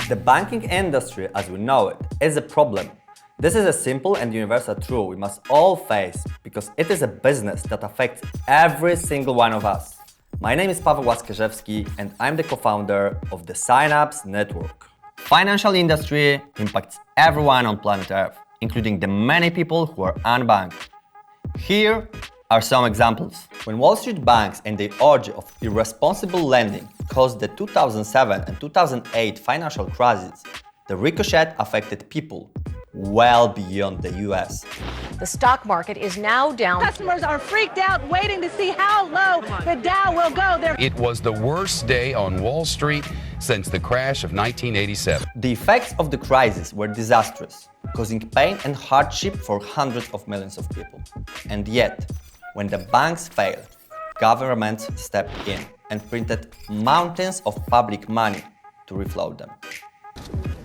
The banking industry, as we know it, is a problem. This is a simple and universal truth we must all face because it is a business that affects every single one of us. My name is Pawel Laskarzewski and I'm the co-founder of the Synapse Network. Financial industry impacts everyone on planet Earth, including the many people who are unbanked. Here are some examples. When Wall Street banks and the orgy of irresponsible lending caused the 2007 and 2008 financial crisis, the ricochet affected people well beyond the US. The stock market is now down. Customers are freaked out, waiting to see how low the Dow will go. It was the worst day on Wall Street since the crash of 1987. The effects of the crisis were disastrous, causing pain and hardship for hundreds of millions of people. And yet, when the banks failed, governments stepped in and printed mountains of public money to refloat them.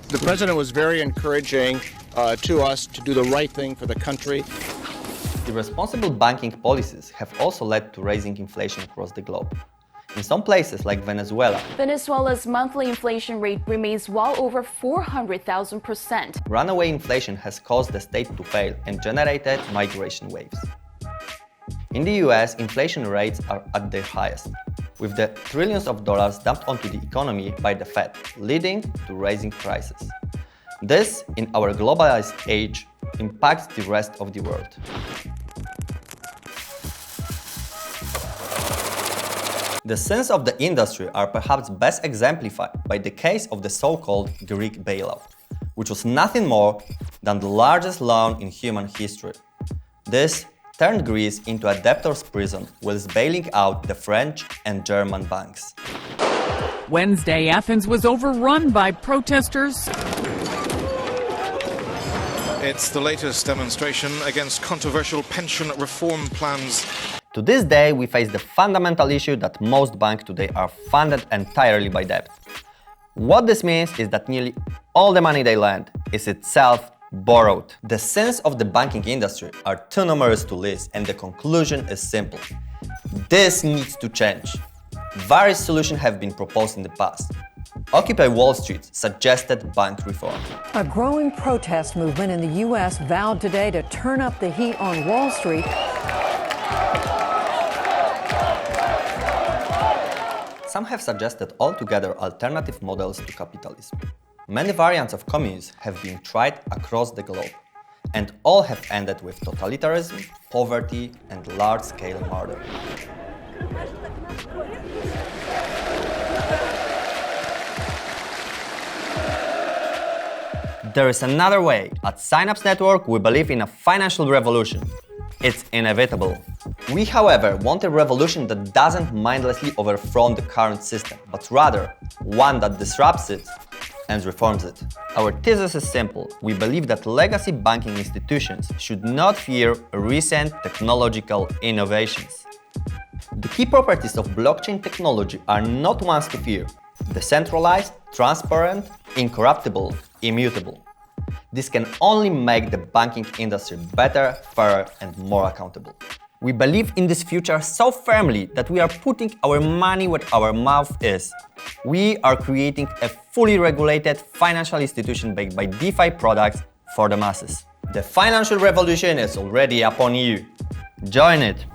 The president was very encouraging to us to do the right thing for the country. Irresponsible banking policies have also led to raising inflation across the globe. In some places like Venezuela, Venezuela's monthly inflation rate remains well over 400,000%. runaway inflation has caused the state to fail and generated migration waves. In the US, inflation rates are at their highest, with the trillions of dollars dumped onto the economy by the Fed, leading to raising prices. This, in our globalized age, impacts the rest of the world. The sins of the industry are perhaps best exemplified by the case of the so-called Greek bailout, which was nothing more than the largest loan in human history. This turned Greece into a debtor's prison whilst bailing out the French and German banks. Wednesday, Athens was overrun by protesters. It's the latest demonstration against controversial pension reform plans. To this day, we face the fundamental issue that most banks today are funded entirely by debt. What this means is that nearly all the money they lend is itself borrowed. The sins of the banking industry are too numerous to list, and the conclusion is simple. This needs to change. Various solutions have been proposed in the past. Occupy Wall Street suggested bank reform. A growing protest movement in the U.S. vowed today to turn up the heat on Wall Street. Some have suggested altogether alternative models to capitalism. Many variants of communism have been tried across the globe, and all have ended with totalitarianism, poverty, and large-scale murder. There is another way. At Synapse Network, we believe in a financial revolution. It's inevitable. We, however, want a revolution that doesn't mindlessly overthrow the current system, but rather one that disrupts it and reforms it. Our thesis is simple. We believe that legacy banking institutions should not fear recent technological innovations. The key properties of blockchain technology are not ones to fear: decentralized, transparent, incorruptible, immutable. This can only make the banking industry better, fairer, and more accountable. We believe in this future so firmly that we are putting our money where our mouth is. We are creating a fully regulated financial institution backed by DeFi products for the masses. The financial revolution is already upon you. Join it!